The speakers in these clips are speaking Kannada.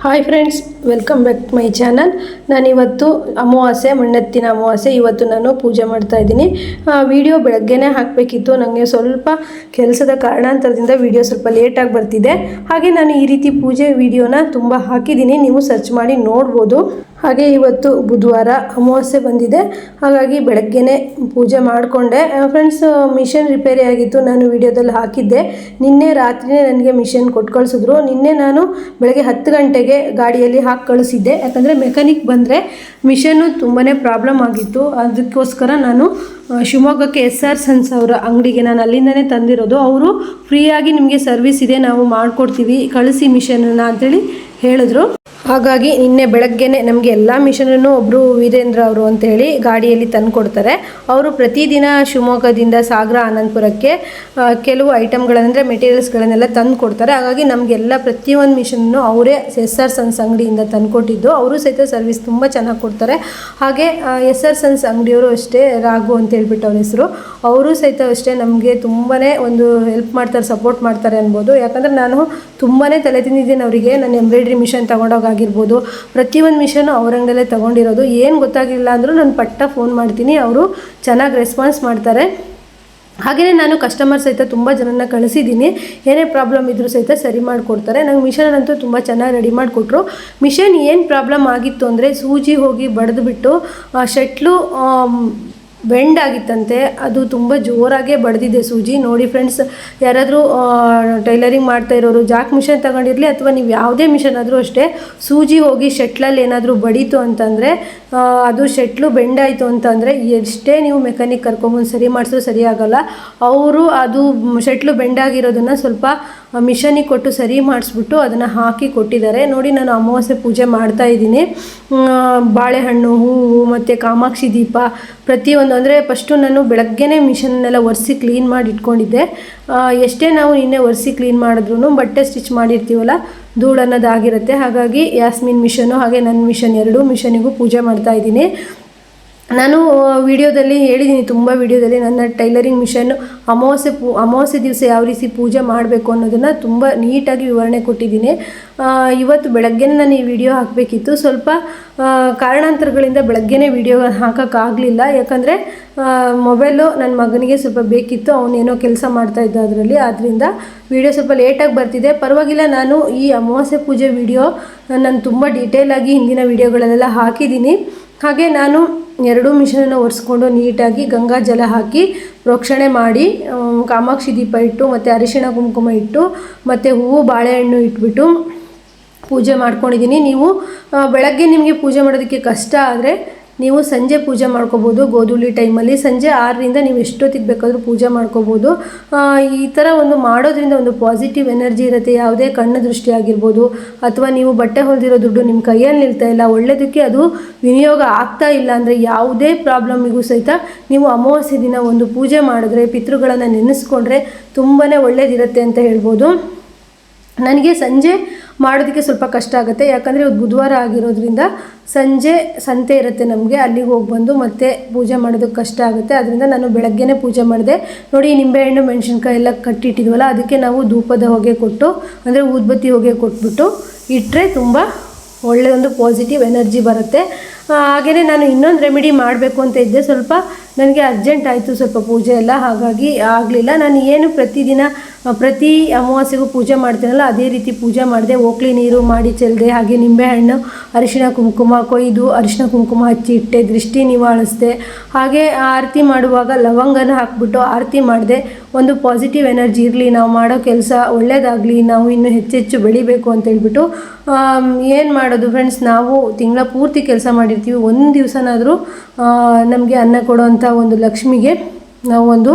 Hi friends, welcome back to my channel. ನಾನಿವತ್ತು ಅಮಾವಾಸ್ಯೆ, ಮಣ್ಣೆತ್ತಿನ ಅಮಾವಾಸ್ಯೆ. ಇವತ್ತು ನಾನು ಪೂಜೆ ಮಾಡ್ತಾ ಇದ್ದೀನಿ. ವಿಡಿಯೋ ಬೆಳಗ್ಗೆನೇ ಹಾಕಬೇಕಿತ್ತು. ನನಗೆ ಸ್ವಲ್ಪ ಕೆಲಸದ ಕಾರಣಾಂತರದಿಂದ ವಿಡಿಯೋ ಸ್ವಲ್ಪ ಲೇಟಾಗಿ ಬರ್ತಿದೆ. ಹಾಗೆ ನಾನು ಈ ರೀತಿ ಪೂಜೆ ವಿಡಿಯೋನ ತುಂಬ ಹಾಕಿದ್ದೀನಿ, ನೀವು ಸರ್ಚ್ ಮಾಡಿ ನೋಡ್ಬೋದು. ಹಾಗೆ ಇವತ್ತು ಬುಧವಾರ ಅಮಾವಾಸ್ಯೆ ಬಂದಿದೆ, ಹಾಗಾಗಿ ಬೆಳಗ್ಗೆನೇ ಪೂಜೆ ಮಾಡಿಕೊಂಡೆ. ಫ್ರೆಂಡ್ಸ್, ಮಿಷನ್ ರಿಪೇರಿ ಆಗಿತ್ತು, ನಾನು ವಿಡಿಯೋದಲ್ಲಿ ಹಾಕಿದ್ದೆ. ನಿನ್ನೆ ರಾತ್ರಿಯೇ ನನಗೆ ಮಿಷನ್ ಕೊಟ್ಟು ಕಳಿಸಿದ್ರು. ನಿನ್ನೆ ನಾನು ಬೆಳಗ್ಗೆ 10 ಗಂಟೆಗೆ ಗಾಡಿಯಲ್ಲಿ ಹಾಕಿ ಕಳಿಸಿದ್ದೆ. ಯಾಕಂದರೆ ಮೆಕ್ಯಾನಿಕ್ ಬಂದರೆ ಮಿಷನ್ನು ತುಂಬಾ ಪ್ರಾಬ್ಲಮ್ ಆಗಿತ್ತು. ಅದಕ್ಕೋಸ್ಕರ ನಾನು ಶಿವಮೊಗ್ಗಕ್ಕೆ SR ಸನ್ಸ್ ಅವರ ಅಂಗಡಿಗೆ ನಾನು ಅಲ್ಲಿಂದನೇ ತಂದಿರೋದು. ಅವರು ಫ್ರೀಯಾಗಿ ನಿಮಗೆ ಸರ್ವಿಸ್ ಇದೆ, ನಾವು ಮಾಡಿಕೊಡ್ತೀವಿ, ಕಳಿಸಿ ಮಿಷನನ್ನು ಅಂತೇಳಿ ಹೇಳಿದ್ರು. ಹಾಗಾಗಿ ನಿನ್ನೆ ಬೆಳಗ್ಗೆನೇ ನಮಗೆ ಎಲ್ಲ ಮಿಷನನ್ನು ಒಬ್ಬರು ವೀರೇಂದ್ರ ಅವರು ಅಂತೇಳಿ ಗಾಡಿಯಲ್ಲಿ ತಂದು ಕೊಡ್ತಾರೆ. ಅವರು ಪ್ರತಿದಿನ ಶಿವಮೊಗ್ಗದಿಂದ ಸಾಗರ ಆನಂದಪುರಕ್ಕೆ ಕೆಲವು ಐಟಮ್ಗಳಂದರೆ ಮೆಟೀರಿಯಲ್ಸ್ಗಳನ್ನೆಲ್ಲ ತಂದು ಕೊಡ್ತಾರೆ. ಹಾಗಾಗಿ ನಮಗೆಲ್ಲ ಪ್ರತಿಯೊಂದು ಮಿಷನ್ನು ಅವರೇ SR ಸನ್ಸ್ ಅಂಗಡಿಯಿಂದ ತಂದು ಕೊಟ್ಟಿದ್ದು. ಅವರು ಸಹಿತ ಸರ್ವಿಸ್ ತುಂಬ ಚೆನ್ನಾಗಿ ಕೊಡ್ತಾರೆ. ಹಾಗೆ SR ಸನ್ಸ್ ಅಂಗಡಿಯವರು ಅಷ್ಟೇ, ರಾಘು ಅಂತ ಹೇಳ್ಬಿಟ್ಟು ಅವ್ರ ಹೆಸರು, ಅವರು ಸಹಿತ ಅಷ್ಟೇ ನಮಗೆ ತುಂಬಾ ಒಂದು ಹೆಲ್ಪ್ ಮಾಡ್ತಾರೆ, ಸಪೋರ್ಟ್ ಮಾಡ್ತಾರೆ ಅನ್ಬೋದು. ಯಾಕಂದರೆ ನಾನು ತುಂಬಾ ತಲೆ ತಿಂದಿದ್ದೀನಿ ಅವರಿಗೆ. ನಾನು ಎಂಬ್ರಾಯ್ಡ್ರಿ ಮಿಷನ್ ತೊಗೊಂಡೋಗಾಗಿರ್ಬೋದು, ಪ್ರತಿಯೊಂದು ಮಿಷನ್ನು ಅವ್ರ ಅಂಗಡಿಯಲ್ಲೇ ತೊಗೊಂಡಿರೋದು. ಏನು ಗೊತ್ತಾಗಿಲ್ಲ ಅಂದರೂ ನಾನು ಪಟ್ಟ ಫೋನ್ ಮಾಡ್ತೀನಿ, ಅವರು ಚೆನ್ನಾಗಿ ರೆಸ್ಪಾನ್ಸ್ ಮಾಡ್ತಾರೆ. ಹಾಗೆಯೇ ನಾನು ಕಸ್ಟಮರ್ ಸಹಿತ ತುಂಬ ಜನನ ಕಳಿಸಿದ್ದೀನಿ. ಏನೇ ಪ್ರಾಬ್ಲಮ್ ಇದ್ದರೂ ಸಹಿತ ಸರಿ ಮಾಡಿಕೊಡ್ತಾರೆ. ನಂಗೆ ಮಿಷನಂತೂ ತುಂಬ ಚೆನ್ನಾಗಿ ರೆಡಿ ಮಾಡಿಕೊಟ್ರು. ಮಿಷನ್ ಏನು ಪ್ರಾಬ್ಲಮ್ ಆಗಿತ್ತು ಅಂದರೆ, ಸೂಜಿ ಹೋಗಿ ಬಡಿದ್ಬಿಟ್ಟು ಶಟ್ಲು ಬೆಂಡ್ ಆಗಿತ್ತಂತೆ. ಅದು ತುಂಬ ಜೋರಾಗೇ ಬಡ್ದಿದೆ ಸೂಜಿ. ನೋಡಿ ಫ್ರೆಂಡ್ಸ್, ಯಾರಾದರೂ ಟೈಲರಿಂಗ್ ಮಾಡ್ತಾ ಇರೋರು ಜಾಕ್ ಮಿಷನ್ ತಗೊಂಡಿರಲಿ ಅಥವಾ ನೀವು ಯಾವುದೇ ಮಿಷನ್ ಆದರೂ ಅಷ್ಟೇ, ಸೂಜಿ ಹೋಗಿ ಶಟ್ಲಲ್ಲಿ ಏನಾದರೂ ಬಡೀತು ಅಂತಂದರೆ, ಅದು ಶಟ್ಲು ಬೆಂಡ್ ಆಯಿತು ಅಂತಂದರೆ ಎಷ್ಟೇ ನೀವು ಮೆಕ್ಯಾನಿಕ್ ಕರ್ಕೊಂಬಂದು ಸರಿ ಮಾಡಿಸೋ ಸರಿ ಆಗೋಲ್ಲ. ಅವರು ಅದು ಶಟ್ಲು ಬೆಂಡ್ ಆಗಿರೋದನ್ನು ಸ್ವಲ್ಪ ಮಿಷನಿಗೆ ಕೊಟ್ಟು ಸರಿ ಮಾಡಿಸ್ಬಿಟ್ಟು ಅದನ್ನು ಹಾಕಿ ಕೊಟ್ಟಿದ್ದಾರೆ. ನೋಡಿ, ನಾನು ಅಮಾವಾಸ್ಯೆ ಪೂಜೆ ಮಾಡ್ತಾ ಇದ್ದೀನಿ. ಬಾಳೆಹಣ್ಣು, ಹೂವು ಮತ್ತು ಕಾಮಾಕ್ಷಿ ದೀಪ ಪ್ರತಿಯೊಂದು, ಅಂದರೆ ಫಸ್ಟು ನಾನು ಬೆಳಗ್ಗೆನೇ ಮಿಷನ್ನೆಲ್ಲ ಒರೆಸಿ ಕ್ಲೀನ್ ಮಾಡಿ ಇಟ್ಕೊಂಡಿದ್ದೆ. ಎಷ್ಟೇ ನಾವು ನಿನ್ನೆ ಒರೆಸಿ ಕ್ಲೀನ್ ಮಾಡಿದ್ರೂ ಬಟ್ಟೆ ಸ್ಟಿಚ್ ಮಾಡಿರ್ತೀವಲ್ಲ, ಧೂಳು ಅನ್ನೋದಾಗಿರುತ್ತೆ. ಹಾಗಾಗಿ ಯಾಸ್ಮಿನ್ ಮಿಷನು ಹಾಗೆ ನನ್ನ ಮಿಷನ್, ಎರಡೂ ಮಿಷನಿಗೂ ಪೂಜೆ ಮಾಡ್ತಾಯಿದ್ದೀನಿ. ನಾನು ವಿಡಿಯೋದಲ್ಲಿ ಹೇಳಿದ್ದೀನಿ, ತುಂಬ ವಿಡಿಯೋದಲ್ಲಿ ನನ್ನ ಟೈಲರಿಂಗ್ ಮಿಷನ್ ಅಮಾವಾಸ್ಯೆ ದಿವಸ ಯಾವ ರೀತಿ ಪೂಜೆ ಮಾಡಬೇಕು ಅನ್ನೋದನ್ನು ತುಂಬ ನೀಟಾಗಿ ವಿವರಣೆ ಕೊಟ್ಟಿದ್ದೀನಿ. ಇವತ್ತು ಬೆಳಗ್ಗೆನೇ ನಾನು ಈ ವಿಡಿಯೋ ಹಾಕಬೇಕಿತ್ತು. ಸ್ವಲ್ಪ ಕಾರಣಾಂತರಗಳಿಂದ ಬೆಳಗ್ಗೆನೇ ವಿಡಿಯೋ ಹಾಕೋಕ್ಕಾಗಲಿಲ್ಲ. ಯಾಕಂದರೆ ಮೊಬೈಲು ನನ್ನ ಮಗನಿಗೆ ಸ್ವಲ್ಪ ಬೇಕಿತ್ತು, ಅವನೇನೋ ಕೆಲಸ ಮಾಡ್ತಾಯಿದ್ದ ಅದರಲ್ಲಿ, ಆದ್ದರಿಂದ ವಿಡಿಯೋ ಸ್ವಲ್ಪ ಲೇಟಾಗಿ ಬರ್ತಿದೆ. ಪರವಾಗಿಲ್ಲ, ನಾನು ಈ ಅಮಾವಾಸ್ಯೆ ಪೂಜೆ ವಿಡಿಯೋ ನಾನು ತುಂಬ ಡೀಟೇಲಾಗಿ ಹಿಂದಿನ ವಿಡಿಯೋಗಳಲ್ಲೆಲ್ಲ ಹಾಕಿದ್ದೀನಿ. ಹಾಗೆ ನಾನು ಎರಡೂ ಮಿಷನನ್ನು ಒರೆಸ್ಕೊಂಡು ನೀಟಾಗಿ ಗಂಗಾ ಜಲ ಹಾಕಿ ಪ್ರೋಕ್ಷಣೆ ಮಾಡಿ, ಕಾಮಾಕ್ಷಿ ದೀಪ ಇಟ್ಟು ಮತ್ತು ಅರಿಶಿಣ ಕುಂಕುಮ ಇಟ್ಟು ಮತ್ತು ಹೂವು ಬಾಳೆಹಣ್ಣು ಇಟ್ಬಿಟ್ಟು ಪೂಜೆ ಮಾಡ್ಕೊಂಡಿದ್ದೀನಿ. ನೀವು ಬೆಳಗ್ಗೆ ನಿಮಗೆ ಪೂಜೆ ಮಾಡೋದಕ್ಕೆ ಕಷ್ಟ ಆದರೆ ನೀವು ಸಂಜೆ ಪೂಜೆ ಮಾಡ್ಕೋಬೋದು. ಗೋಧೂಳಿ ಟೈಮಲ್ಲಿ ಸಂಜೆ 6ರಿಂದ ನೀವು ಎಷ್ಟೊತ್ತಿಗೆ ಬೇಕಾದರೂ ಪೂಜೆ ಮಾಡ್ಕೋಬೋದು. ಈ ಥರ ಒಂದು ಮಾಡೋದ್ರಿಂದ ಒಂದು ಪಾಸಿಟಿವ್ ಎನರ್ಜಿ ಇರುತ್ತೆ. ಯಾವುದೇ ಕಣ್ಣು ದೃಷ್ಟಿ ಆಗಿರ್ಬೋದು, ಅಥವಾ ನೀವು ಬಟ್ಟೆ ಹೊಲಿದಿರೋ ದುಡ್ಡು ನಿಮ್ಮ ಕೈಯಲ್ಲಿ ನಿಲ್ತಾ ಇಲ್ಲ, ಒಳ್ಳೆಯದಕ್ಕೆ ಅದು ವಿನಿಯೋಗ ಆಗ್ತಾ ಇಲ್ಲ ಅಂದರೆ, ಯಾವುದೇ ಪ್ರಾಬ್ಲಮಿಗೂ ಸಹಿತ ನೀವು ಅಮಾವಾಸ್ಯೆ ದಿನ ಒಂದು ಪೂಜೆ ಮಾಡಿದ್ರೆ, ಪಿತೃಗಳನ್ನು ನೆನೆಸ್ಕೊಂಡ್ರೆ ತುಂಬಾ ಒಳ್ಳೆಯದಿರುತ್ತೆ ಅಂತ ಹೇಳ್ಬೋದು. ನನಗೆ ಸಂಜೆ ಮಾಡೋದಕ್ಕೆ ಸ್ವಲ್ಪ ಕಷ್ಟ ಆಗುತ್ತೆ. ಯಾಕಂದರೆ ಇವತ್ತು ಬುಧವಾರ ಆಗಿರೋದ್ರಿಂದ ಸಂಜೆ ಸಂತೆ ಇರುತ್ತೆ ನಮಗೆ, ಅಲ್ಲಿಗೆ ಹೋಗಿ ಬಂದು ಮತ್ತೆ ಪೂಜೆ ಮಾಡೋದಕ್ಕೆ ಕಷ್ಟ ಆಗುತ್ತೆ. ಅದರಿಂದ ನಾನು ಬೆಳಗ್ಗೆನೇ ಪೂಜೆ ಮಾಡಿದೆ. ನೋಡಿ, ನಿಂಬೆಹಣ್ಣು ಮೆಣಸಿನ್ಕಾಯಿ ಎಲ್ಲ ಕಟ್ಟಿಟ್ಟಿದ್ವಲ್ಲ, ಅದಕ್ಕೆ ನಾವು ಧೂಪದ ಹೊಗೆ ಕೊಟ್ಟು, ಅಂದರೆ ಊದ್ಬತ್ತಿ ಹೊಗೆ ಕೊಟ್ಬಿಟ್ಟು ಇಟ್ಟರೆ ತುಂಬ ಒಳ್ಳೆಯ ಒಂದು ಪಾಸಿಟಿವ್ ಎನರ್ಜಿ ಬರುತ್ತೆ. ಹಾಗೆಯೇ ನಾನು ಇನ್ನೊಂದು ರೆಮಿಡಿ ಮಾಡಬೇಕು ಅಂತ ಇದ್ದೆ, ಸ್ವಲ್ಪ ನನಗೆ ಅರ್ಜೆಂಟ್ ಆಯಿತು ಸ್ವಲ್ಪ ಪೂಜೆ ಎಲ್ಲ, ಹಾಗಾಗಿ ಆಗಲಿಲ್ಲ. ನಾನು ಏನು ಪ್ರತಿ ಅಮಾವಾಸ್ಯೆಗೂ ಪೂಜೆ ಮಾಡ್ತೀನಲ್ಲ, ಅದೇ ರೀತಿ ಪೂಜೆ ಮಾಡಿದೆ. ಓಕ್ಲಿ ನೀರು ಮಾಡಿ ಚೆಲ್ಲಿದೆ, ಹಾಗೆ ನಿಂಬೆಹಣ್ಣು, ಅರಿಶಿಣ ಕುಂಕುಮ ಕೊಯ್ದು ಅರಿಶಿಣ ಕುಂಕುಮ ಹಚ್ಚಿ ಇಟ್ಟೆ, ದೃಷ್ಟಿ ನಿವಾಳಿಸಿದೆ. ಹಾಗೆ ಆರತಿ ಮಾಡುವಾಗ ಲವಂಗನ ಹಾಕ್ಬಿಟ್ಟು ಆರತಿ ಮಾಡಿದೆ. ಒಂದು ಪಾಸಿಟಿವ್ ಎನರ್ಜಿ ಇರಲಿ, ನಾವು ಮಾಡೋ ಕೆಲಸ ಒಳ್ಳೆಯದಾಗಲಿ, ನಾವು ಇನ್ನೂ ಹೆಚ್ಚೆಚ್ಚು ಬೆಳಿಬೇಕು ಅಂತೇಳ್ಬಿಟ್ಟು. ಏನು ಮಾಡೋದು ಫ್ರೆಂಡ್ಸ್, ನಾವು ತಿಂಗಳ ಪೂರ್ತಿ ಕೆಲಸ ಮಾಡಿರ್ತೀವಿ, ಒಂದು ದಿವಸನಾದರೂ ನಮಗೆ ಅನ್ನ ಕೊಡೋವಂಥ ಒಂದು ಲಕ್ಷ್ಮಿಗೆ ನಾವು ಒಂದು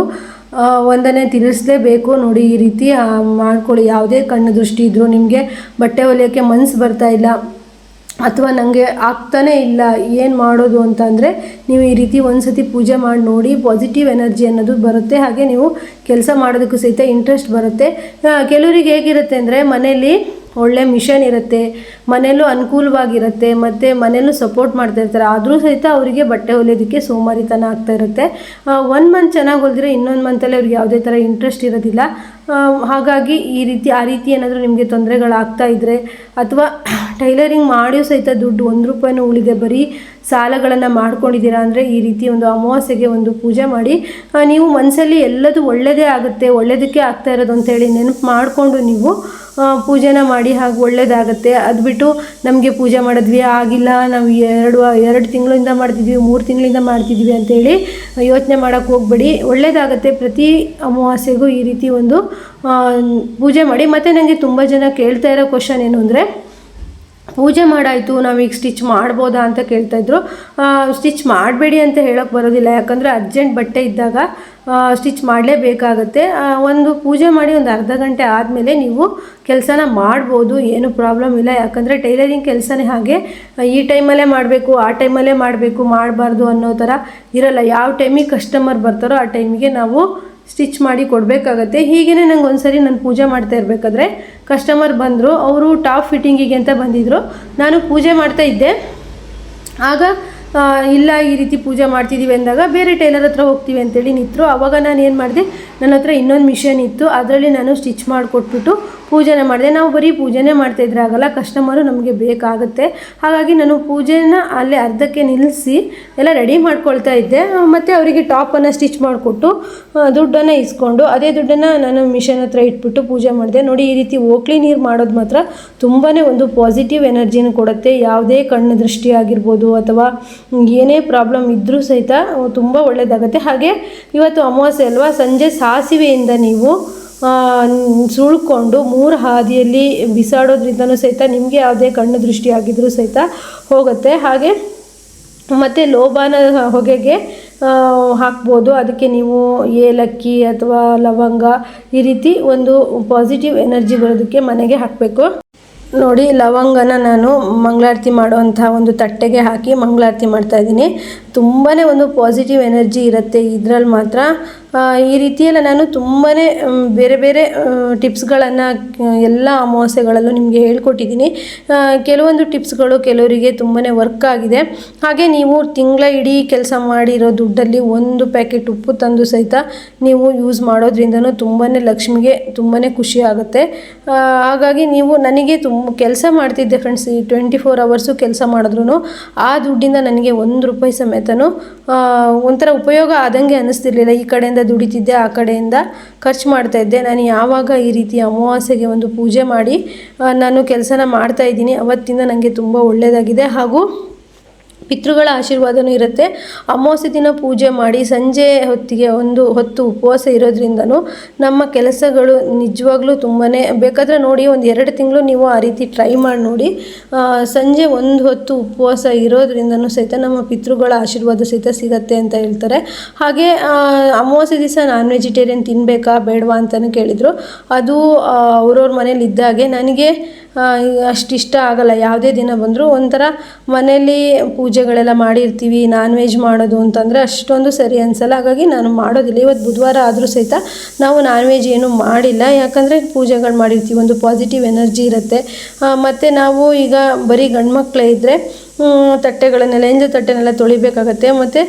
ವಂದನೆ ತಿಳಿಸಲೇಬೇಕು. ನೋಡಿ, ಈ ರೀತಿ ಮಾಡ್ಕೊಳ್ಳಿ. ಯಾವುದೇ ಕಣ್ಣು ದೃಷ್ಟಿ ಇದ್ದರೂ, ನಿಮಗೆ ಬಟ್ಟೆ ಹೊಲಿಯೋಕ್ಕೆ ಮನಸ್ಸು ಬರ್ತಾ ಇಲ್ಲ ಅಥವಾ ನನಗೆ ಆಗ್ತಾನೇ ಇಲ್ಲ, ಏನು ಮಾಡೋದು ಅಂತ ಅಂದರೆ, ನೀವು ಈ ರೀತಿ ಒಂದು ಸತಿ ಪೂಜೆ ಮಾಡಿ ನೋಡಿ, ಪಾಸಿಟಿವ್ ಎನರ್ಜಿ ಅನ್ನೋದು ಬರುತ್ತೆ. ಹಾಗೆ ನೀವು ಕೆಲಸ ಮಾಡೋದಕ್ಕೂ ಸಹಿತ ಇಂಟ್ರೆಸ್ಟ್ ಬರುತ್ತೆ. ಕೆಲವರಿಗೆ ಹೇಗಿರುತ್ತೆ ಅಂದರೆ, ಮನೆಯಲ್ಲಿ ಒಳ್ಳೆ ಮಿಷನ್ ಇರುತ್ತೆ, ಮನೆಯಲ್ಲೂ ಅನುಕೂಲವಾಗಿರುತ್ತೆ, ಮತ್ತು ಮನೆಯಲ್ಲೂ ಸಪೋರ್ಟ್ ಮಾಡ್ತಾ ಇರ್ತಾರೆ. ಆದರೂ ಸಹಿತ ಅವರಿಗೆ ಬಟ್ಟೆ ಹೊಲಿಯೋದಕ್ಕೆ ಸೋಮಾರಿತನ ಆಗ್ತಾ ಇರುತ್ತೆ. 1 ಮಂತ್ ಚೆನ್ನಾಗಿ ಹೊಲಿದ್ರೆ ಇನ್ನೊಂದು ಮಂತಲ್ಲಿ ಅವ್ರಿಗೆ ಯಾವುದೇ ಥರ ಇಂಟ್ರೆಸ್ಟ್ ಇರೋದಿಲ್ಲ. ಹಾಗಾಗಿ ಆ ರೀತಿ ಏನಾದರೂ ನಿಮಗೆ ತೊಂದರೆಗಳಾಗ್ತಾ ಇದ್ದರೆ, ಅಥವಾ ಟೈಲರಿಂಗ್ ಮಾಡಿಯೂ ಸಹಿತ ದುಡ್ಡು 1 ರೂಪಾಯಿನೂ ಉಳಿದೆ, ಬರೀ ಸಾಲಗಳನ್ನು ಮಾಡ್ಕೊಂಡಿದ್ದೀರಾ ಅಂದರೆ ಈ ರೀತಿ ಒಂದು ಅಮಾವಾಸ್ಯೆಗೆ ಒಂದು ಪೂಜೆ ಮಾಡಿ ನೀವು ಮನಸ್ಸಲ್ಲಿ ಎಲ್ಲದೂ ಒಳ್ಳೆಯದೇ ಆಗುತ್ತೆ, ಒಳ್ಳೆಯದಕ್ಕೆ ಆಗ್ತಾ ಇರೋದು ಅಂತೇಳಿ ನೆನಪು ಮಾಡಿಕೊಂಡು ನೀವು ಪೂಜೆನ ಮಾಡಿ, ಹಾಗೆ ಒಳ್ಳೆಯದಾಗತ್ತೆ. ಅದು ಬಿಟ್ಟು ನಮಗೆ ಪೂಜೆ ಮಾಡಿದ್ವಿ ಆಗಿಲ್ಲ, ನಾವು 2 ತಿಂಗಳಿಂದ ಮಾಡ್ತಿದ್ವಿ, 3 ತಿಂಗಳಿಂದ ಮಾಡ್ತಿದ್ವಿ ಅಂತೇಳಿ ಯೋಚನೆ ಮಾಡೋಕ್ಕೆ ಹೋಗ್ಬೇಡಿ. ಒಳ್ಳೆಯದಾಗತ್ತೆ. ಪ್ರತಿ ಅಮಾವಾಸ್ಯೆಗೂ ಈ ರೀತಿ ಒಂದು ಪೂಜೆ ಮಾಡಿ. ಮತ್ತು ನನಗೆ ತುಂಬ ಜನ ಕೇಳ್ತಾ ಇರೋ ಕ್ವಶನ್ ಏನು ಅಂದರೆ, ಪೂಜೆ ಮಾಡಾಯಿತು ನಾವೀಗ ಸ್ಟಿಚ್ ಮಾಡ್ಬೋದಾ ಅಂತ ಕೇಳ್ತಾಯಿದ್ರು. ಸ್ಟಿಚ್ ಮಾಡಬೇಡಿ ಅಂತ ಹೇಳೋಕ್ಕೆ ಬರೋದಿಲ್ಲ, ಯಾಕಂದರೆ ಅರ್ಜೆಂಟ್ ಬಟ್ಟೆ ಇದ್ದಾಗ ಸ್ಟಿಚ್ ಮಾಡಲೇಬೇಕಾಗತ್ತೆ. ಒಂದು ಪೂಜೆ ಮಾಡಿ ಒಂದು ಅರ್ಧ ಗಂಟೆ ಆದಮೇಲೆ ನೀವು ಕೆಲಸನ ಮಾಡ್ಬೋದು, ಏನು ಪ್ರಾಬ್ಲಮ್ ಇಲ್ಲ. ಯಾಕಂದರೆ ಟೈಲರಿಂಗ್ ಕೆಲಸನೇ ಹಾಗೆ, ಈ ಟೈಮಲ್ಲೇ ಮಾಡಬೇಕು, ಆ ಟೈಮಲ್ಲೇ ಮಾಡಬಾರ್ದು ಅನ್ನೋ ಥರ ಇರಲ್ಲ. ಯಾವ ಟೈಮಿಗೆ ಕಸ್ಟಮರ್ ಬರ್ತಾರೋ ಆ ಟೈಮಿಗೆ ನಾವು ಸ್ಟಿಚ್ ಮಾಡಿ ಕೊಡಬೇಕಾಗತ್ತೆ. ಹೀಗೇ ನಂಗೆ ಒಂದ್ಸರಿ ನಾನು ಪೂಜೆ ಮಾಡ್ತಾ ಇರಬೇಕಾದ್ರೆ ಕಸ್ಟಮರ್ ಬಂದರು. ಅವರು ಟಾಪ್ ಫಿಟ್ಟಿಂಗಿಗೆ ಅಂತ ಬಂದಿದ್ದರು. ನಾನು ಪೂಜೆ ಮಾಡ್ತಾ ಇದ್ದೆ. ಆಗ ಇಲ್ಲ ಈ ರೀತಿ ಪೂಜೆ ಮಾಡ್ತಿದ್ದೀವಿ ಅಂದಾಗ ಬೇರೆ ಟೈಲರ್ ಹತ್ರ ಹೋಗ್ತೀವಿ ಅಂತೇಳಿ ನಿಂತರು. ಆವಾಗ ನಾನು ಏನು ಮಾಡಿದೆ, ನನ್ನ ಹತ್ರ ಇನ್ನೊಂದು ಮಿಷನ್ ಇತ್ತು, ಅದರಲ್ಲಿ ನಾನು ಸ್ಟಿಚ್ ಮಾಡಿಕೊಟ್ಬಿಟ್ಟು ಪೂಜೆನೇ ಮಾಡಿದೆ. ನಾವು ಬರೀ ಪೂಜೆನೇ ಮಾಡ್ತಾಯಿದ್ರೆ ಆಗಲ್ಲ, ಕಸ್ಟಮರು ನಮಗೆ ಬೇಕಾಗುತ್ತೆ. ಹಾಗಾಗಿ ನಾನು ಪೂಜೆನ ಅಲ್ಲೇ ಅರ್ಧಕ್ಕೆ ನಿಲ್ಲಿಸಿ ಎಲ್ಲ ರೆಡಿ ಮಾಡ್ಕೊಳ್ತಾ ಇದ್ದೆ. ಮತ್ತು ಅವರಿಗೆ ಟಾಪನ್ನು ಸ್ಟಿಚ್ ಮಾಡಿಕೊಟ್ಟು ದುಡ್ಡನ್ನು ಇಸ್ಕೊಂಡು ಅದೇ ದುಡ್ಡನ್ನು ನಾನು ಮಿಷನ್ ಹತ್ರ ಇಟ್ಬಿಟ್ಟು ಪೂಜೆ ಮಾಡಿದೆ. ನೋಡಿ, ಈ ರೀತಿ ಓಕ್ಲಿ ನೀರು ಮಾಡೋದು ಮಾತ್ರ ತುಂಬಾ ಒಂದು ಪಾಸಿಟಿವ್ ಎನರ್ಜಿನ ಕೊಡುತ್ತೆ. ಯಾವುದೇ ಕಣ್ಣು ದೃಷ್ಟಿ ಆಗಿರ್ಬೋದು ಅಥವಾ ಏನೇ ಪ್ರಾಬ್ಲಮ್ ಇದ್ದರೂ ಸಹಿತ ತುಂಬ ಒಳ್ಳೆಯದಾಗುತ್ತೆ. ಹಾಗೆ ಇವತ್ತು ಅಮಾವಾಸ್ಯೆ ಅಲ್ವಾ, ಸಂಜೆ ಸಾಸಿವೆಯಿಂದ ನೀವು ಸುಳ್ಕೊಂಡು 3 ಹಾದಿಯಲ್ಲಿ ಬಿಸಾಡೋದ್ರಿಂದನೂ ಸಹಿತ ನಿಮಗೆ ಯಾವುದೇ ಕಣ್ಣು ದೃಷ್ಟಿ ಆಗಿದ್ರೂ ಸಹಿತ ಹೋಗುತ್ತೆ. ಹಾಗೆ ಮತ್ತು ಲೋಬಾನ ಹೊಗೆಗೆ ಹಾಕ್ಬೋದು. ಅದಕ್ಕೆ ನೀವು ಏಲಕ್ಕಿ ಅಥವಾ ಲವಂಗ ಈ ರೀತಿ ಒಂದು ಪಾಸಿಟಿವ್ ಎನರ್ಜಿ ಬರೋದಕ್ಕೆ ಮನೆಗೆ ಹಾಕಬೇಕು. ನೋಡಿ, ಲವಂಗನ ನಾನು ಮಂಗಳಾರತಿ ಮಾಡುವಂಥ ಒಂದು ತಟ್ಟೆಗೆ ಹಾಕಿ ಮಂಗಳಾರತಿ ಮಾಡ್ತಾಯಿದ್ದೀನಿ. ತುಂಬಾ ಒಂದು ಪಾಸಿಟಿವ್ ಎನರ್ಜಿ ಇರುತ್ತೆ ಇದರಲ್ಲಿ ಮಾತ್ರ. ಈ ರೀತಿಯೆಲ್ಲ ನಾನು ತುಂಬಾ ಬೇರೆ ಬೇರೆ ಟಿಪ್ಸ್ಗಳನ್ನು ಎಲ್ಲ ಅಮಾವಾಸ್ಯೆಗಳಲ್ಲೂ ನಿಮಗೆ ಹೇಳ್ಕೊಟ್ಟಿದ್ದೀನಿ. ಕೆಲವೊಂದು ಟಿಪ್ಸ್ಗಳು ಕೆಲವರಿಗೆ ತುಂಬಾ ವರ್ಕ್ ಆಗಿದೆ. ಹಾಗೆ ನೀವು ತಿಂಗಳ ಇಡೀ ಕೆಲಸ ಮಾಡಿರೋ ದುಡ್ಡಲ್ಲಿ 1 ಪ್ಯಾಕೆಟ್ ಉಪ್ಪು ತಂದು ಸಹಿತ ನೀವು ಯೂಸ್ ಮಾಡೋದ್ರಿಂದನೂ ತುಂಬಾ ಲಕ್ಷ್ಮಿಗೆ ತುಂಬಾ ಖುಷಿ ಆಗುತ್ತೆ. ಹಾಗಾಗಿ ನೀವು ನನಗೆ ಕೆಲಸ ಮಾಡ್ತಿದ್ದೆ ಫ್ರೆಂಡ್ಸ್, ಈ 24 ಅವರ್ಸು ಕೆಲಸ ಮಾಡಿದ್ರು ಆ ದುಡ್ಡಿಂದ ನನಗೆ 1 ರೂಪಾಯಿ ಸಮೇತನೂ ಒಂಥರ ಉಪಯೋಗ ಆದಂಗೆ ಅನ್ನಿಸ್ತಿರ್ಲಿಲ್ಲ. ಈ ಕಡೆಯಿಂದ ದುಡಿತಿದ್ದೆ, ಆ ಕಡೆಯಿಂದ ಖರ್ಚು ಮಾಡ್ತಾಯಿದ್ದೆ. ನಾನು ಯಾವಾಗ ಈ ರೀತಿ ಅಮಾವಾಸ್ಯೆಗೆ ಒಂದು ಪೂಜೆ ಮಾಡಿ ನಾನು ಕೆಲಸನ ಮಾಡ್ತಾಯಿದ್ದೀನಿ, ಅವತ್ತಿಂದ ನನಗೆ ತುಂಬ ಒಳ್ಳೆಯದಾಗಿದೆ. ಹಾಗೂ ಪಿತೃಗಳ ಆಶೀರ್ವಾದನೂ ಇರುತ್ತೆ. ಅಮಾವಾಸ್ಯೆ ದಿನ ಪೂಜೆ ಮಾಡಿ ಸಂಜೆ ಹೊತ್ತಿಗೆ ಒಂದು ಹೊತ್ತು ಉಪವಾಸ ಇರೋದ್ರಿಂದನೂ ನಮ್ಮ ಕೆಲಸಗಳು ನಿಜವಾಗ್ಲೂ ತುಂಬಾ, ಬೇಕಾದರೆ ನೋಡಿ 1-2 ತಿಂಗಳು ನೀವು ಆ ರೀತಿ ಟ್ರೈ ಮಾಡಿ ನೋಡಿ. ಸಂಜೆ ಒಂದು ಹೊತ್ತು ಉಪವಾಸ ಇರೋದ್ರಿಂದನೂ ಸಹಿತ ನಮ್ಮ ಪಿತೃಗಳ ಆಶೀರ್ವಾದ ಸಹಿತ ಸಿಗತ್ತೆ ಅಂತ ಹೇಳ್ತಾರೆ. ಹಾಗೆ ಅಮಾವಾಸ್ಯೆ ದಿವಸ ನಾನ್ ವೆಜಿಟೇರಿಯನ್ ತಿನ್ನಬೇಕಾ ಬೇಡವಾ ಅಂತಲೂ ಕೇಳಿದರು. ಅದು ಅವ್ರವ್ರ ಮನೇಲಿ ಇದ್ದಾಗೆ. ನನಗೆ ಅಷ್ಟಿಷ್ಟ ಆಗಲ್ಲ. ಯಾವುದೇ ದಿನ ಬಂದರೂ ಒಂಥರ ಮನೆಯಲ್ಲಿ ಪೂಜೆಗಳೆಲ್ಲ ಮಾಡಿರ್ತೀವಿ, ನಾನ್ ವೆಜ್ ಮಾಡೋದು ಅಂತಂದರೆ ಅಷ್ಟೊಂದು ಸರಿ ಅನಿಸಲ್ಲ. ಹಾಗಾಗಿ ನಾನು ಮಾಡೋದಿಲ್ಲ. ಇವತ್ತು ಬುಧವಾರ ಆದರೂ ಸಹಿತ ನಾವು ನಾನ್ ವೆಜ್ ಏನೂ ಮಾಡಿಲ್ಲ. ಯಾಕಂದರೆ ಪೂಜೆಗಳು ಮಾಡಿರ್ತೀವಿ, ಒಂದು ಪಾಸಿಟಿವ್ ಎನರ್ಜಿ ಇರುತ್ತೆ. ಮತ್ತು ನಾವು ಈಗ ಬರೀ ಗಂಡು ಮಕ್ಕಳೇ ಇದ್ದರೆ ತಟ್ಟೆಗಳನ್ನೆಲ್ಲ ಎಂಜು ತಟ್ಟೆನೆಲ್ಲ ತೊಳಿಬೇಕಾಗತ್ತೆ, ಮತ್ತು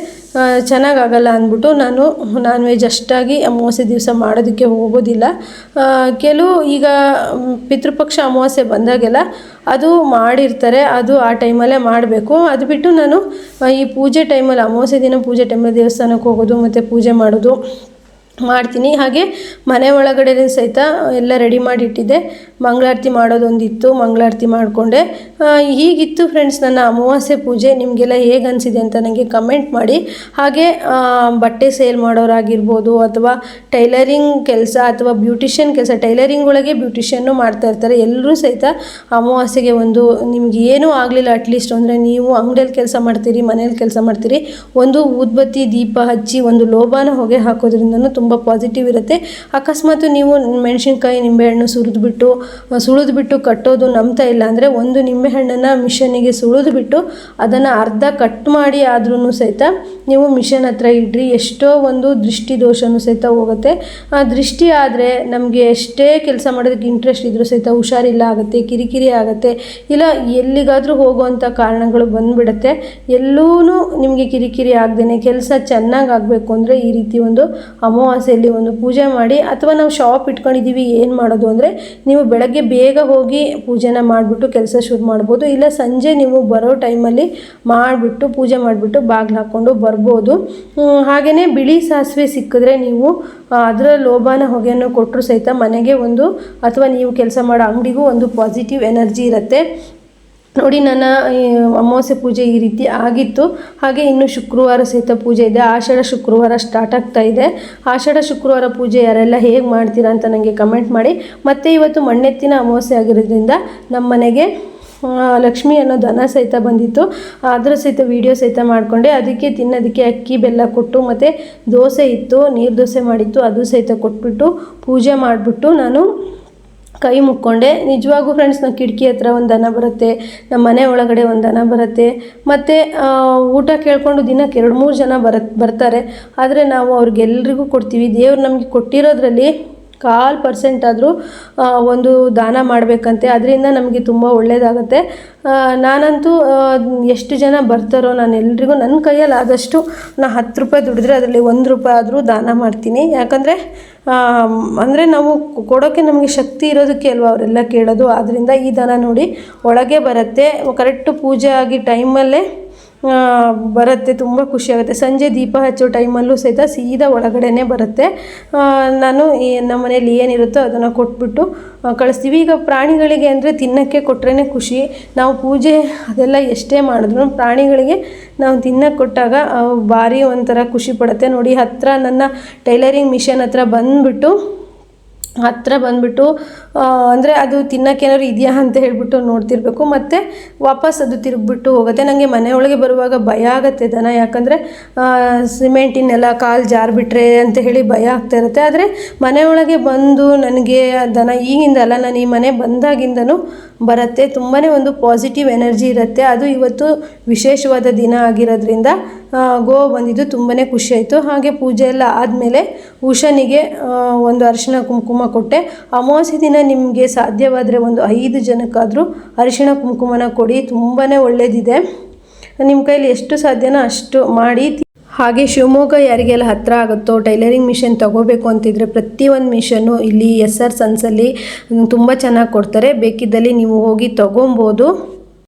ಚೆನ್ನಾಗಾಗಲ್ಲ ಅಂದ್ಬಿಟ್ಟು ನಾನು ನಾನ್ ವೆಜ್ ಅಷ್ಟಾಗಿ ಅಮಾವಾಸ್ಯೆ ದಿವಸ ಮಾಡೋದಕ್ಕೆ ಹೋಗೋದಿಲ್ಲ. ಕೆಲವು ಈಗ ಪಿತೃಪಕ್ಷ ಅಮಾವಾಸ್ಯೆ ಬಂದಾಗೆಲ್ಲ ಅದು ಮಾಡಿರ್ತಾರೆ, ಅದು ಆ ಟೈಮಲ್ಲೇ ಮಾಡಬೇಕು. ಅದು ಬಿಟ್ಟು ನಾನು ಈ ಪೂಜೆ ಟೈಮಲ್ಲಿ ಅಮಾವಾಸ್ಯೆ ದಿನ ಪೂಜೆ ಟೈಮಲ್ಲಿ ದೇವಸ್ಥಾನಕ್ಕೆ ಹೋಗೋದು ಮತ್ತು ಪೂಜೆ ಮಾಡೋದು ಮಾಡ್ತೀನಿ. ಹಾಗೆ ಮನೆ ಒಳಗಡೆ ಸಹಿತ ಎಲ್ಲ ರೆಡಿ ಮಾಡಿಟ್ಟಿದ್ದೆ. ಮಂಗಳಾರತಿ ಮಾಡೋದೊಂದಿತ್ತು, ಮಂಗಳಾರತಿ ಮಾಡಿಕೊಂಡೆ. ಹೀಗಿತ್ತು ಫ್ರೆಂಡ್ಸ್ ನನ್ನ ಅಮಾವಾಸ್ಯೆ ಪೂಜೆ. ನಿಮಗೆಲ್ಲ ಹೇಗೆ ಅನಿಸಿದೆ ಅಂತ ನನಗೆ ಕಮೆಂಟ್ ಮಾಡಿ. ಹಾಗೆ ಬಟ್ಟೆ ಸೇಲ್ ಮಾಡೋರಾಗಿರ್ಬೋದು ಅಥವಾ ಟೈಲರಿಂಗ್ ಕೆಲಸ ಅಥವಾ ಬ್ಯೂಟಿಷಿಯನ್ ಕೆಲಸ, ಟೈಲರಿಂಗ್ ಒಳಗೆ ಬ್ಯೂಟಿಷಿಯನ್ನು ಮಾಡ್ತಾಯಿರ್ತಾರೆ. ಎಲ್ಲರೂ ಸಹಿತ ಅಮಾವಾಸ್ಯೆಗೆ ಒಂದು ನಿಮ್ಗೆ ಏನೂ ಆಗಲಿಲ್ಲ ಅಟ್ಲೀಸ್ಟ್ ಅಂದರೆ ನೀವು ಅಂಗಡಿಯಲ್ಲಿ ಕೆಲಸ ಮಾಡ್ತೀರಿ, ಮನೇಲಿ ಕೆಲಸ ಮಾಡ್ತೀರಿ, ಒಂದು ಊದ್ಬತ್ತಿ ದೀಪ ಹಚ್ಚಿ ಒಂದು ಲೋಬಾನ ಹೊಗೆ ಹಾಕೋದ್ರಿಂದನೂ ತುಂಬ ಪಾಸಿಟಿವ್ ಇರುತ್ತೆ. ಅಕಸ್ಮಾತ್ ನೀವು ಮೆಣಸಿನ್ಕಾಯಿ ನಿಂಬೆಹಣ್ಣು ಸುಳಿದ್ಬಿಟ್ಟು ಕಟ್ಟೋದು ನಂಬ್ತಾ ಇಲ್ಲ ಅಂದರೆ ಒಂದು ನಿಂಬೆಹಣ್ಣನ್ನು ಮಿಷನ್ನಿಗೆ ಸುಳಿದ್ಬಿಟ್ಟು ಅದನ್ನು ಅರ್ಧ ಕಟ್ ಮಾಡಿ ಆದ್ರೂ ಸಹಿತ ನೀವು ಮಿಷನ್ ಹತ್ರ ಇಡ್ರಿ. ಎಷ್ಟೋ ಒಂದು ದೃಷ್ಟಿ ದೋಷನೂ ಸಹಿತ ಹೋಗುತ್ತೆ. ಆ ದೃಷ್ಟಿ ಆದರೆ ನಮಗೆ ಎಷ್ಟೇ ಕೆಲಸ ಮಾಡೋದಕ್ಕೆ ಇಂಟ್ರೆಸ್ಟ್ ಇದ್ದರೂ ಸಹಿತ ಹುಷಾರಿಲ್ಲ ಆಗುತ್ತೆ, ಕಿರಿಕಿರಿ ಆಗುತ್ತೆ, ಇಲ್ಲ ಎಲ್ಲಿಗಾದರೂ ಹೋಗುವಂಥ ಕಾರಣಗಳು ಬಂದುಬಿಡುತ್ತೆ. ಎಲ್ಲೂ ನಿಮಗೆ ಕಿರಿಕಿರಿ ಆಗದೇನೆ ಕೆಲಸ ಚೆನ್ನಾಗಿ ಆಗಬೇಕು ಅಂದರೆ ಈ ರೀತಿ ಒಂದು ಅಮಾವಾಸ್ಯೆಯಲ್ಲಿ ಒಂದು ಪೂಜೆ ಮಾಡಿ. ಅಥವಾ ನಾವು ಶಾಪ್ ಇಟ್ಕೊಂಡಿದ್ದೀವಿ, ಏನು ಮಾಡೋದು ಅಂದರೆ ನೀವು ಬೆಳಗ್ಗೆ ಬೇಗ ಹೋಗಿ ಪೂಜೆನ ಮಾಡಿಬಿಟ್ಟು ಕೆಲಸ ಶುರು ಮಾಡ್ಬೋದು, ಇಲ್ಲ ಸಂಜೆ ನೀವು ಬರೋ ಟೈಮಲ್ಲಿ ಮಾಡಿಬಿಟ್ಟು ಪೂಜೆ ಮಾಡಿಬಿಟ್ಟು ಬಾಗಿಲು ಹಾಕ್ಕೊಂಡು ಬರ್ಬೋದು. ಹಾಗೆಯೇ ಬಿಳಿ ಸಾಸಿವೆ ಸಿಕ್ಕಿದ್ರೆ ನೀವು ಅದರ ಲೋಭಾನ ಹೊಗೆಯನ್ನು ಕೊಟ್ಟರು ಸಹಿತ ಮನೆಗೆ ಒಂದು ಅಥವಾ ನೀವು ಕೆಲಸ ಮಾಡೋ ಅಂಗಡಿಗೂ ಒಂದು ಪಾಸಿಟಿವ್ ಎನರ್ಜಿ ಇರುತ್ತೆ. ನೋಡಿ, ನನ್ನ ಅಮಾವಾಸ್ಯೆ ಪೂಜೆ ಈ ರೀತಿ ಆಗಿತ್ತು. ಹಾಗೆ ಇನ್ನು ಶುಕ್ರವಾರ ಸಹಿತ ಪೂಜೆ ಇದೆ. ಆಷಾಢ ಶುಕ್ರವಾರ ಸ್ಟಾರ್ಟ್ ಆಗ್ತಾ ಇದೆ. ಆಷಾಢ ಶುಕ್ರವಾರ ಪೂಜೆ ಯಾರೆಲ್ಲ ಹೇಗೆ ಮಾಡ್ತೀರಾ ಅಂತ ನನಗೆ ಕಮೆಂಟ್ ಮಾಡಿ. ಮತ್ತು ಇವತ್ತು ಮಣ್ಣೆತ್ತಿನ ಅಮಾವಾಸ್ಯೆ ಆಗಿರೋದ್ರಿಂದ ನಮ್ಮ ಮನೆಗೆ ಲಕ್ಷ್ಮಿ ಅನ್ನೋ ದನ ಸಹಿತ ಬಂದಿತ್ತು. ಅದರ ಸಹಿತ ವಿಡಿಯೋ ಸಹಿತ ಮಾಡಿಕೊಂಡೆ. ಅದಕ್ಕೆ ತಿನ್ನೋದಕ್ಕೆ ಅಕ್ಕಿ ಬೆಲ್ಲ ಕೊಟ್ಟು ಮತ್ತು ದೋಸೆ ಇತ್ತು, ನೀರು ದೋಸೆ ಮಾಡಿತ್ತು, ಅದು ಸಹಿತ ಕೊಟ್ಬಿಟ್ಟು ಪೂಜೆ ಮಾಡಿಬಿಟ್ಟು ನಾನು ಕೈ ಮುಕ್ಕೊಂಡೆ. ನಿಜವಾಗೂ ಫ್ರೆಂಡ್ಸ್, ನಮ್ಮ ಕಿಟಕಿ ಹತ್ರ ಒಂದು ದನ ಬರುತ್ತೆ, ನಮ್ಮ ಮನೆ ಒಳಗಡೆ ಒಂದು ದನ ಬರುತ್ತೆ, ಮತ್ತು ಊಟ ಕೇಳಿಕೊಂಡು ದಿನಕ್ಕೆ 2-3 ಜನ ಬರ್ತಾರೆ. ಆದರೆ ನಾವು ಅವ್ರಿಗೆಲ್ರಿಗೂ ಕೊಡ್ತೀವಿ. ದೇವ್ರು ನಮಗೆ ಕೊಟ್ಟಿರೋದ್ರಲ್ಲಿ 1/4% ಆದರೂ ಒಂದು ದಾನ ಮಾಡಬೇಕಂತೆ. ಅದರಿಂದ ನಮಗೆ ತುಂಬ ಒಳ್ಳೆಯದಾಗತ್ತೆ. ನಾನಂತೂ ಎಷ್ಟು ಜನ ಬರ್ತಾರೋ ನಾನು ಎಲ್ರಿಗೂ ನನ್ನ ಕೈಯಲ್ಲಿ ಆದಷ್ಟು ನಾನು 10 ರೂಪಾಯಿ ದುಡಿದ್ರೆ ಅದರಲ್ಲಿ 1 ರೂಪಾಯಿ ಆದರೂ ದಾನ ಮಾಡ್ತೀನಿ. ಯಾಕಂದರೆ ಅಂದರೆ ನಾವು ಕೊಡೋಕ್ಕೆ ನಮಗೆ ಶಕ್ತಿ ಇರೋದಕ್ಕೆ ಅಲ್ವಾ ಅವರೆಲ್ಲ ಕೇಳೋದು. ಆದ್ದರಿಂದ ಈ ದನ ನೋಡಿ ಒಳಗೆ ಬರುತ್ತೆ, ಕರೆಕ್ಟು ಪೂಜೆ ಆಗಿ ಟೈಮಲ್ಲೇ ಬರುತ್ತೆ. ತುಂಬ ಖುಷಿಯಾಗುತ್ತೆ. ಸಂಜೆ ದೀಪ ಹಚ್ಚೋ ಟೈಮಲ್ಲೂ ಸಹಿತ ಸೀದಾ ಒಳಗಡೆನೇ ಬರುತ್ತೆ. ನಾನು ನಮ್ಮ ಮನೇಲಿ ಏನಿರುತ್ತೋ ಅದನ್ನು ಕೊಟ್ಬಿಟ್ಟು ಕಳಿಸ್ತೀವಿ. ಈಗ ಪ್ರಾಣಿಗಳಿಗೆ ಅಂದರೆ ತಿನ್ನೋಕ್ಕೆ ಕೊಟ್ರೇ ಖುಷಿ. ನಾವು ಪೂಜೆ ಅದೆಲ್ಲ ಎಷ್ಟೇ ಮಾಡಿದ್ರು ಪ್ರಾಣಿಗಳಿಗೆ ನಾವು ತಿನ್ನೋಕ್ಕೆ ಕೊಟ್ಟಾಗ ಭಾರಿ ಒಂಥರ ಖುಷಿ ಪಡುತ್ತೆ. ನೋಡಿ, ಹತ್ತಿರ ನನ್ನ ಟೈಲರಿಂಗ್ ಮಿಷನ್ ಹತ್ರ ಬಂದುಬಿಟ್ಟು ಅಂದರೆ ಅದು ತಿನ್ನೋಕ್ಕೇನಾದ್ರು ಇದೆಯಾ ಅಂತ ಹೇಳ್ಬಿಟ್ಟು ನೋಡ್ತಿರ್ಬೇಕು. ಮತ್ತು ವಾಪಸ್ ಅದು ತಿರುಗಿಬಿಟ್ಟು ಹೋಗುತ್ತೆ. ನನಗೆ ಮನೆಯೊಳಗೆ ಬರುವಾಗ ಭಯ ಆಗುತ್ತೆ ದನ, ಯಾಕಂದರೆ ಸಿಮೆಂಟಿನೆಲ್ಲ ಕಾಲು ಜಾರಿಬಿಟ್ರೆ ಅಂತ ಹೇಳಿ ಭಯ ಆಗ್ತಾ ಇರುತ್ತೆ. ಆದರೆ ಮನೆಯೊಳಗೆ ಬಂದು ನನಗೆ ದನ ಈಗಿಂದ ಅಲ್ಲ, ನಾನು ಈ ಮನೆ ಬಂದಾಗಿಂದನೂ ಬರುತ್ತೆ. ತುಂಬಾ ಒಂದು ಪಾಸಿಟಿವ್ ಎನರ್ಜಿ ಇರುತ್ತೆ. ಅದು ಇವತ್ತು ವಿಶೇಷವಾದ ದಿನ ಆಗಿರೋದ್ರಿಂದ ಗೋ ಬಂದಿದ್ದು ತುಂಬಾ ಖುಷಿಯಾಯಿತು. ಹಾಗೆ ಪೂಜೆ ಎಲ್ಲ ಆದಮೇಲೆ ಉಷನಿಗೆ ಒಂದು ಅರಿಶಿಣ ಕುಂಕುಮ ಕೊಟ್ಟೆ. ಅಮಾವಾಸ್ಯೆ ದಿನ ನಿಮಗೆ ಸಾಧ್ಯವಾದರೆ ಒಂದು 5 ಜನಕ್ಕಾದರೂ ಅರಿಶಿಣ ಕುಂಕುಮನ ಕೊಡಿ, ತುಂಬಾ ಒಳ್ಳೆಯದಿದೆ. ನಿಮ್ಮ ಕೈಲಿ ಎಷ್ಟು ಸಾಧ್ಯನೋ ಅಷ್ಟು ಮಾಡಿ. ಹಾಗೆ ಶಿವಮೊಗ್ಗ ಯಾರಿಗೆಲ್ಲ ಹತ್ತಿರ ಆಗುತ್ತೋ ಟೈಲರಿಂಗ್ ಮಿಷನ್ ತೊಗೋಬೇಕು ಅಂತಿದ್ರೆ ಪ್ರತಿಯೊಂದು ಮಿಷನ್ನು ಇಲ್ಲಿ SR ಸನ್ಸಲ್ಲಿ ತುಂಬ ಚೆನ್ನಾಗಿ ಕೊಡ್ತಾರೆ. ಬೇಕಿದ್ದಲ್ಲಿ ನೀವು ಹೋಗಿ ತೊಗೊಬೋದು.